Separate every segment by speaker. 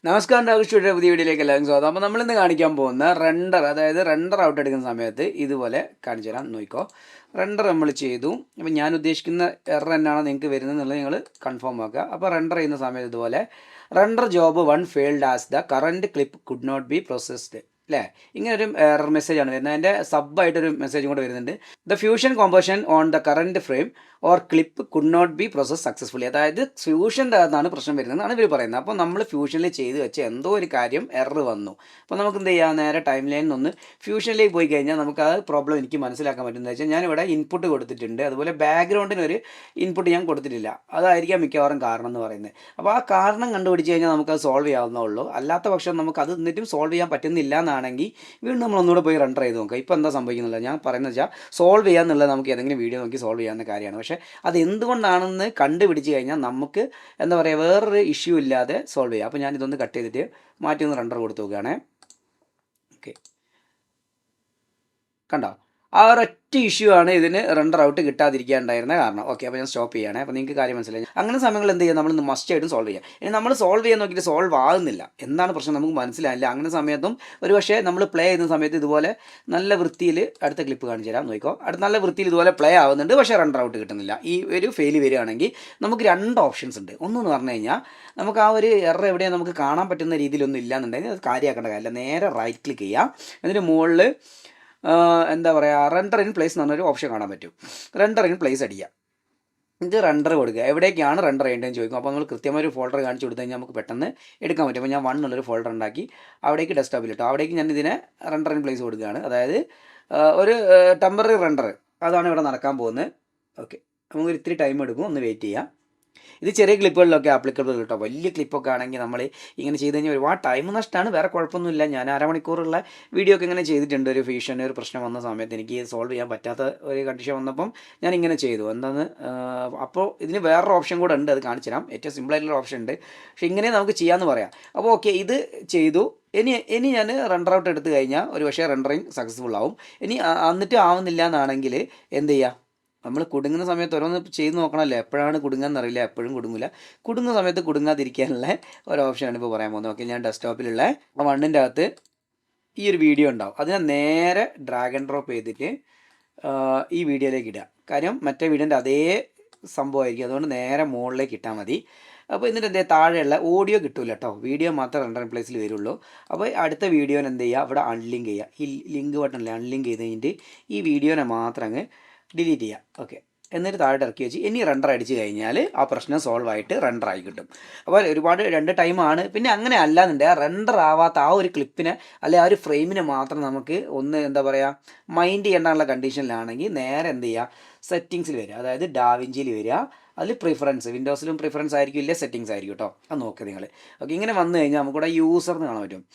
Speaker 1: നമസ്കാരം രാഘുഷ്ടിയുടെ പുതിയ വീഡിയോയിലേക്ക് എല്ലാവരും സ്വാഗതം. അപ്പോൾ നമ്മളിന്ന് കാണിക്കാൻ പോകുന്ന റെൻഡർ, അതായത് റെൻഡർ ഔട്ട് എടുക്കുന്ന സമയത്ത് ഇതുപോലെ കാണിച്ചു തരാം. നോക്കിക്കോ, റെൻഡർ നമ്മൾ ചെയ്തു. അപ്പോൾ ഞാൻ ഉദ്ദേശിക്കുന്ന എറർ എന്നാണോ നിങ്ങൾക്ക് വരുന്നത് എന്നുള്ളത് നിങ്ങൾ കൺഫേം ആക്കുക. അപ്പോൾ റെൻഡർ ചെയ്യുന്ന സമയത്ത് ഇതുപോലെ render job 1 failed as the current clip could not be processed, അല്ലേ? ഇങ്ങനൊരു എറർ മെസ്സേജാണ് വരുന്നത്. അതിൻ്റെ സബ്ബായിട്ടൊരു മെസ്സേജും കൂടെ വരുന്നുണ്ട്. The fusion composition on the current frame or clip could not be process successfully. അതായത് ഫ്യൂഷൻ്റെ അകത്താണ് പ്രശ്നം വരുന്നതെന്നാണ് ഇവർ പറയുന്നത്. അപ്പോൾ നമ്മൾ ഫ്യൂഷനിൽ ചെയ്ത് വെച്ച് എന്തോ ഒരു കാര്യം എറർ വന്നു. അപ്പോൾ നമുക്ക് എന്ത് ചെയ്യാം, നേരെ ടൈം ലൈനിൽ നിന്ന് ഫ്യൂഷനിലേക്ക് പോയി കഴിഞ്ഞാൽ നമുക്ക് ആ പ്രോബ്ലം എനിക്ക് മനസ്സിലാക്കാൻ പറ്റുന്നത് വെച്ചാൽ ഞാനിവിടെ ഇൻപുട്ട് കൊടുത്തിട്ടുണ്ട്, അതുപോലെ ബാക്ക്ഗ്രൗണ്ടിനൊരു ഇൻപുട്ട് ഞാൻ കൊടുത്തിട്ടില്ല. അതായിരിക്കാം മിക്കവാറും കാരണം എന്ന് പറയുന്നത്. അപ്പോൾ ആ കാരണം കണ്ടുപിടിച്ച് കഴിഞ്ഞാൽ നമുക്കത് സോൾവ് ചെയ്യാവുന്നേ ഉള്ളൂ. അല്ലാത്ത പക്ഷം നമുക്ക് അത് എന്നിട്ടും സോൾവ് ചെയ്യാൻ പറ്റുന്നില്ല എന്നാണെങ്കിൽ വീണ്ടും നമ്മൾ ഒന്നുകൂടെ പോയി റെൻഡർ ചെയ്ത് നോക്കാം. ഇപ്പോൾ എന്താ സംഭവിക്കുന്നില്ല ഞാൻ പറയുന്നത് വെച്ചാൽ സോൾവ് ചെയ്യാന്നുള്ളത് നമുക്ക് ഏതെങ്കിലും വീഡിയോ നോക്കി സോൾവ് ചെയ്യാവുന്ന കാര്യമാണ്. പക്ഷേ അത് എന്തുകൊണ്ടാണെന്ന് കണ്ടുപിടിച്ച് കഴിഞ്ഞാൽ നമുക്ക് എന്താ പറയുക, വേറൊരു ഇഷ്യൂ ഇല്ലാതെ സോൾവ് ചെയ്യാം. അപ്പോൾ ഞാനിതൊന്ന് കട്ട് ചെയ്തിട്ട് മാറ്റി ഒന്ന് റെൻഡർ കൊടുത്ത് നോക്കുകയാണേ. ഓക്കെ, കണ്ടോ? ആ ഒരൊറ്റ ഇഷ്യൂ ആണ് ഇതിന് റെൻഡർ ഔട്ട് കിട്ടാതിരിക്കാനുണ്ടായിരുന്ന കാരണം. ഓക്കെ, അപ്പോൾ ഞാൻ സ്റ്റോപ്പ് ചെയ്യുകയാണേ. അപ്പോൾ നിങ്ങൾക്ക് കാര്യം മനസ്സിലായി. അങ്ങനെ സമയങ്ങളിൽ എന്ത് ചെയ്യുക, നമ്മൾ മസ്റ്റ് ആയിട്ടും സോൾവ് ചെയ്യുക. ഇനി നമ്മൾ സോൾവ് ചെയ്യാൻ നോക്കിയിട്ട് സോൾവ് ആകുന്നില്ല, എന്താണ് പ്രശ്നം നമുക്ക് മനസ്സിലായില്ല. അങ്ങനെ സമയത്തും ഒരു പക്ഷേ നമ്മൾ പ്ലേ ചെയ്യുന്ന സമയത്ത് ഇതുപോലെ നല്ല വൃത്തിയിൽ, അടുത്ത ക്ലിപ്പ് കാണിച്ചു തരാം, നോക്കിക്കോ. അടുത്ത നല്ല വൃത്തിയിൽ ഇതുപോലെ പ്ലേ ആവുന്നുണ്ട്, പക്ഷേ റെൻഡർ ഔട്ട് കിട്ടുന്നില്ല. ഈ ഒരു ഫെയിൽ വരികയാണെങ്കിൽ നമുക്ക് രണ്ട് ഓപ്ഷൻസ് ഉണ്ട്. ഒന്നെന്ന് പറഞ്ഞു കഴിഞ്ഞാൽ നമുക്ക് ആ ഒരു എറർ എവിടെയാണ് നമുക്ക് കാണാൻ പറ്റുന്ന രീതിയിലൊന്നും ഇല്ലാന്നുണ്ടെങ്കിൽ അത് കാര്യമാക്കേണ്ട കാര്യമില്ല. നേരെ റൈറ്റ് ക്ലിക്ക് ചെയ്യാം, എന്നിട്ട് മുകളിൽ എന്താ പറയുക, റെൻഡർ ഇൻ പ്ലേസ് എന്ന് പറഞ്ഞൊരു ഓപ്ഷൻ കാണാൻ പറ്റും. റെൻഡർ ഇൻ പ്ലേസ് അടിക്കുക, ഇത് റെൻഡർ കൊടുക്കുക. എവിടേക്കാണ് റെൻഡർ ചെയ്യേണ്ടതെന്ന് ചോദിക്കും. അപ്പോൾ നമ്മൾ കൃത്യമായ ഒരു ഫോൾഡർ കാണിച്ചു കൊടുത്തു കഴിഞ്ഞാൽ നമുക്ക് പെട്ടെന്ന് എടുക്കാൻ പറ്റും. അപ്പോൾ ഞാൻ 1 എന്നുള്ളൊരു ഫോൾഡർ ഉണ്ടാക്കി അവിടേക്ക് ഡെസ്ക്ടോപ്പിൽ ഇട്ടു. അവിടേക്ക് ഞാൻ ഇതിനെ റെൻഡർ ഇൻ പ്ലേസ് കൊടുക്കുകയാണ്. അതായത് ഒരു ടെമ്പററി റെൻഡർ അതാണ് ഇവിടെ നടക്കാൻ പോകുന്നത്. ഓക്കെ, നമുക്ക് ഇത്തിരി ടൈം എടുക്കും, ഒന്ന് വെയിറ്റ് ചെയ്യാം. ഇത് ചെറിയ ക്ലിപ്പുകളിലൊക്കെ ആപ്ലിക്കബിൾ കേട്ടോ. വലിയ ക്ലിപ്പൊക്കെ ആണെങ്കിൽ നമ്മൾ ഇങ്ങനെ ചെയ്ത് കഴിഞ്ഞാൽ ഒരുപാട് ടൈം നഷ്ടമാണ്, വേറെ കുഴപ്പമൊന്നുമില്ല. ഞാൻ അരമണിക്കൂറുള്ള വീഡിയോ ഒക്കെ ഇങ്ങനെ ചെയ്തിട്ടുണ്ട്. ഒരു ഫ്യൂഷന് ഒരു പ്രശ്നം വന്ന സമയത്ത് എനിക്ക് സോൾവ് ചെയ്യാൻ പറ്റാത്ത ഒരു കണ്ടീഷൻ വന്നപ്പം ഞാൻ ഇങ്ങനെ ചെയ്തു. എന്താണെന്ന് അപ്പോൾ ഇതിന് വേറൊരു ഓപ്ഷൻ കൂടെ ഉണ്ട്, അത് കാണിച്ചു തരാം. ഏറ്റവും സിമ്പിളായിട്ടുള്ള ഓപ്ഷൻ ഉണ്ട്, പക്ഷേ ഇങ്ങനെ നമുക്ക് ചെയ്യാമെന്ന് പറയാം. അപ്പോൾ ഓക്കെ, ഇത് ചെയ്തു. ഇനി ഞാൻ റെൻഡർ ഔട്ട് എടുത്തു കഴിഞ്ഞാൽ ഒരു പക്ഷേ റെൻഡറിങ് സക്സസ്ഫുൾ ആവും. ഇനി എന്നിട്ട് ആവുന്നില്ല എന്നാണെങ്കിൽ എന്ത് ചെയ്യുക, നമ്മൾ കുടുങ്ങുന്ന സമയത്ത് ഓരോന്ന് ചെയ്ത് നോക്കണമല്ലോ. എപ്പോഴാണ് കുടുങ്ങാന്നറിയില്ല, എപ്പോഴും കുടുങ്ങില്ല. കുടുങ്ങുന്ന സമയത്ത് കുടുങ്ങാതിരിക്കാനുള്ള ഒരു ഓപ്ഷനാണ് ഇപ്പോൾ പറയാൻ പോകുന്നത്. ഓക്കെ, ഞാൻ ഡെസ്ക്ടോപ്പിലുള്ള 1ൻ്റെ അകത്ത് ഈ ഒരു വീഡിയോ ഉണ്ടാവും, അതിനെ നേരെ ഡ്രാഗ് ആൻഡ് ഡ്രോപ്പ് ചെയ്തിട്ട് ഈ വീഡിയോയിലേക്ക് ഇടുക. കാര്യം മറ്റേ വീഡിയോൻ്റെ അതേ സംഭവമായിരിക്കും, അതുകൊണ്ട് നേരെ മുകളിലേക്ക് ഇട്ടാൽ മതി. അപ്പോൾ എന്നിട്ട് എന്ത് ചെയ്യുക, താഴെയുള്ള ഓഡിയോ കിട്ടില്ല കേട്ടോ, വീഡിയോ മാത്രമേ റെൻഡർ പ്ലേസിൽ വരുള്ളൂ. അപ്പോൾ അടുത്ത വീഡിയോനെ എന്ത് ചെയ്യുക, ഇവിടെ അൺലിങ്ക് ചെയ്യുക. ഈ ലിങ്ക് ബട്ടണിൽ അൺലിങ്ക് ചെയ്ത് കഴിഞ്ഞിട്ട് ഈ വീഡിയോനെ മാത്രം അങ്ങ് ഡിലീറ്റ് ചെയ്യുക. ഓക്കെ, എന്നിട്ട് താഴെ ഇറക്കി വെച്ച് ഇനി റെൻഡർ അടിച്ച് കഴിഞ്ഞാൽ ആ പ്രശ്നം സോൾവ് ആയിട്ട് റെൻഡർ ആയി കിട്ടും. അപ്പോൾ ഒരുപാട് 2 ടൈമാണ്. പിന്നെ അങ്ങനെ അല്ലാന്നുണ്ടെങ്കിൽ ആ റെൻഡർ ആവാത്ത ആ ഒരു ക്ലിപ്പിനെ അല്ലെങ്കിൽ ആ ഒരു ഫ്രെയിമിനെ മാത്രം നമുക്ക് ഒന്ന് എന്താ പറയുക മൈൻഡ് ചെയ്യേണ്ടുള്ള കണ്ടീഷനിലാണെങ്കിൽ നേരെ എന്ത് ചെയ്യുക, സെറ്റിങ്സിൽ വരിക. അതായത് ഡാവിഞ്ചിയിൽ വരിക, അതിൽ പ്രിഫറൻസ്, വിൻഡോസിലും പ്രിഫറൻസ് ആയിരിക്കും, ഇല്ലേ സെറ്റിങ്സ് ആയിരിക്കും കേട്ടോ. അത് നോക്കുക നിങ്ങൾ. ഓക്കെ, ഇങ്ങനെ വന്നു കഴിഞ്ഞാൽ നമുക്കിവിടെ യൂസർ എന്ന് കാണാൻ പറ്റും.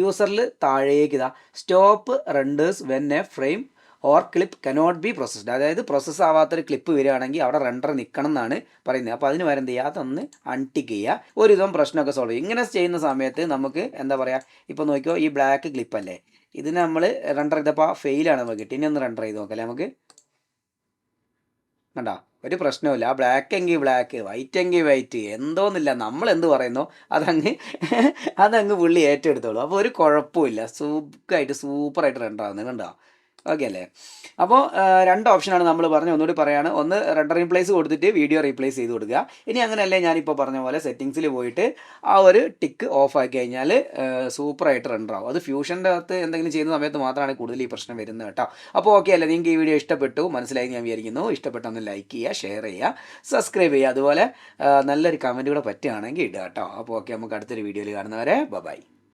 Speaker 1: യൂസറിൽ താഴേക്ക് ഇതാ stop renders when A frame or clip cannot be processed. അതായത് പ്രോസസ്സ് ആവാത്തൊരു ക്ലിപ്പ് വരികയാണെങ്കിൽ അവിടെ റെൻഡർ നിൽക്കണം എന്നാണ് പറയുന്നത്. അപ്പോൾ അതിന് വരെ ചെയ്യുക, അതൊന്ന് അൺടിക്ക് ചെയ്യുക, ഒരുവിധം പ്രശ്നമൊക്കെ സോൾവ് ചെയ്യും. ഇങ്ങനെ ചെയ്യുന്ന സമയത്ത് നമുക്ക് എന്താ പറയുക, ഇപ്പോൾ നോക്കിയോ ഈ ബ്ലാക്ക് ക്ലിപ്പല്ലേ, ഇതിന് നമ്മൾ റെൻഡർ ചെയ്തപ്പോൾ ഫെയിലാണ് നമുക്ക് കിട്ടി. ഇനി ഒന്ന് റെൻഡർ ചെയ്ത് നോക്കല്ലേ നമുക്ക്. കണ്ടോ, ഒരു പ്രശ്നവുമില്ല. ആ ബ്ലാക്ക് എങ്കിൽ ബ്ലാക്ക്, വൈറ്റ് എങ്കിൽ വൈറ്റ്, എന്തോന്നില്ല, നമ്മൾ എന്ത് പറയുന്നോ അതങ്ങ് പുള്ളി ഏറ്റെടുത്തോളൂ. അപ്പോൾ ഒരു കുഴപ്പമില്ല, സൂപ്പറായിട്ട് റെൻഡർ ആവുന്നത്. കണ്ടോ, ഓക്കെ അല്ലേ? അപ്പോൾ 2 ഓപ്ഷനാണ് നമ്മൾ പറഞ്ഞത്. ഒന്നുകൂടി പറയുകയാണ്, ഒന്ന് റെൻഡർ റീപ്ലേസ് കൊടുത്തിട്ട് വീഡിയോ റീപ്ലേസ് ചെയ്ത് കൊടുക്കുക. ഇനി അങ്ങനെയല്ലേ ഞാനിപ്പോൾ പറഞ്ഞ പോലെ സെറ്റിങ്സിൽ പോയിട്ട് ആ ഒരു ടിക്ക് ഓഫ് ആക്കി കഴിഞ്ഞാൽ സൂപ്പറായിട്ട് റെൻഡർ ആവും. അത് ഫ്യൂഷൻ്റെ അകത്ത് എന്തെങ്കിലും ചെയ്യുന്ന സമയത്ത് മാത്രമാണ് കൂടുതൽ ഈ പ്രശ്നം വരുന്നത് കേട്ടോ. അപ്പോൾ ഓക്കെ അല്ലേ, നിങ്ങൾക്ക് ഈ വീഡിയോ ഇഷ്ടപ്പെട്ടു മനസ്സിലായി ഞാൻ വിചാരിക്കുന്നു. ഇഷ്ടപ്പെട്ടൊന്ന് ലൈക്ക് ചെയ്യുക, ഷെയർ ചെയ്യുക, സബ്സ്ക്രൈബ് ചെയ്യുക, അതുപോലെ നല്ലൊരു കമൻറ്റ് കൂടെ പറ്റുകയാണെങ്കിൽ ഇടുക കേട്ടോ. അപ്പോൾ ഓക്കെ, നമുക്ക് അടുത്തൊരു വീഡിയോയിൽ കാണുന്നവരെ ബൈ.